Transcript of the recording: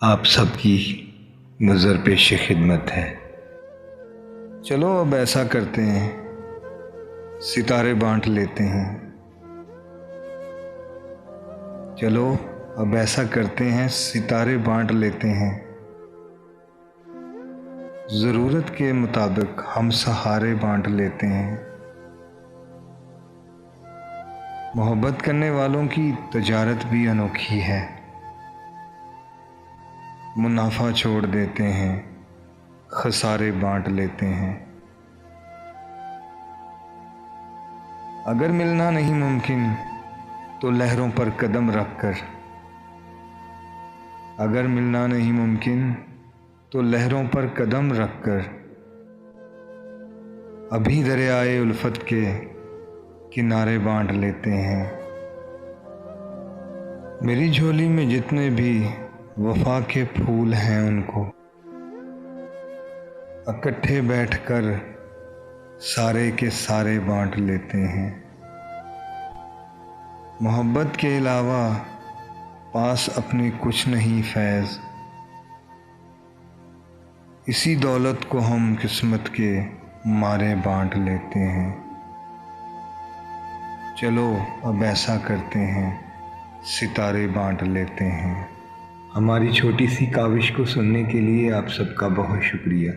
आप सबकी नज़र पेश खिदमत है। चलो अब ऐसा करते हैं, सितारे बांट लेते हैं। चलो अब ऐसा करते हैं, सितारे बांट लेते हैं। ज़रूरत के मुताबिक हम सहारे बांट लेते हैं। मोहब्बत करने वालों की तजारत भी अनोखी है। मुनाफा छोड़ देते हैं, खसारे बांट लेते हैं। अगर मिलना नहीं मुमकिन तो लहरों पर कदम रखकर, अगर मिलना नहीं मुमकिन तो लहरों पर कदम रखकर अभी दरियाए उल्फत के किनारे बांट लेते हैं। मेरी झोली में जितने भी वफा के फूल हैं उनको इकट्ठे बैठकर सारे के सारे बांट लेते हैं। मोहब्बत के अलावा पास अपने कुछ नहीं फैज़, इसी दौलत को हम किस्मत के मारे बांट लेते हैं। चलो अब ऐसा करते हैं, सितारे बांट लेते हैं। हमारी छोटी सी काविश को सुनने के लिए आप सबका बहुत शुक्रिया।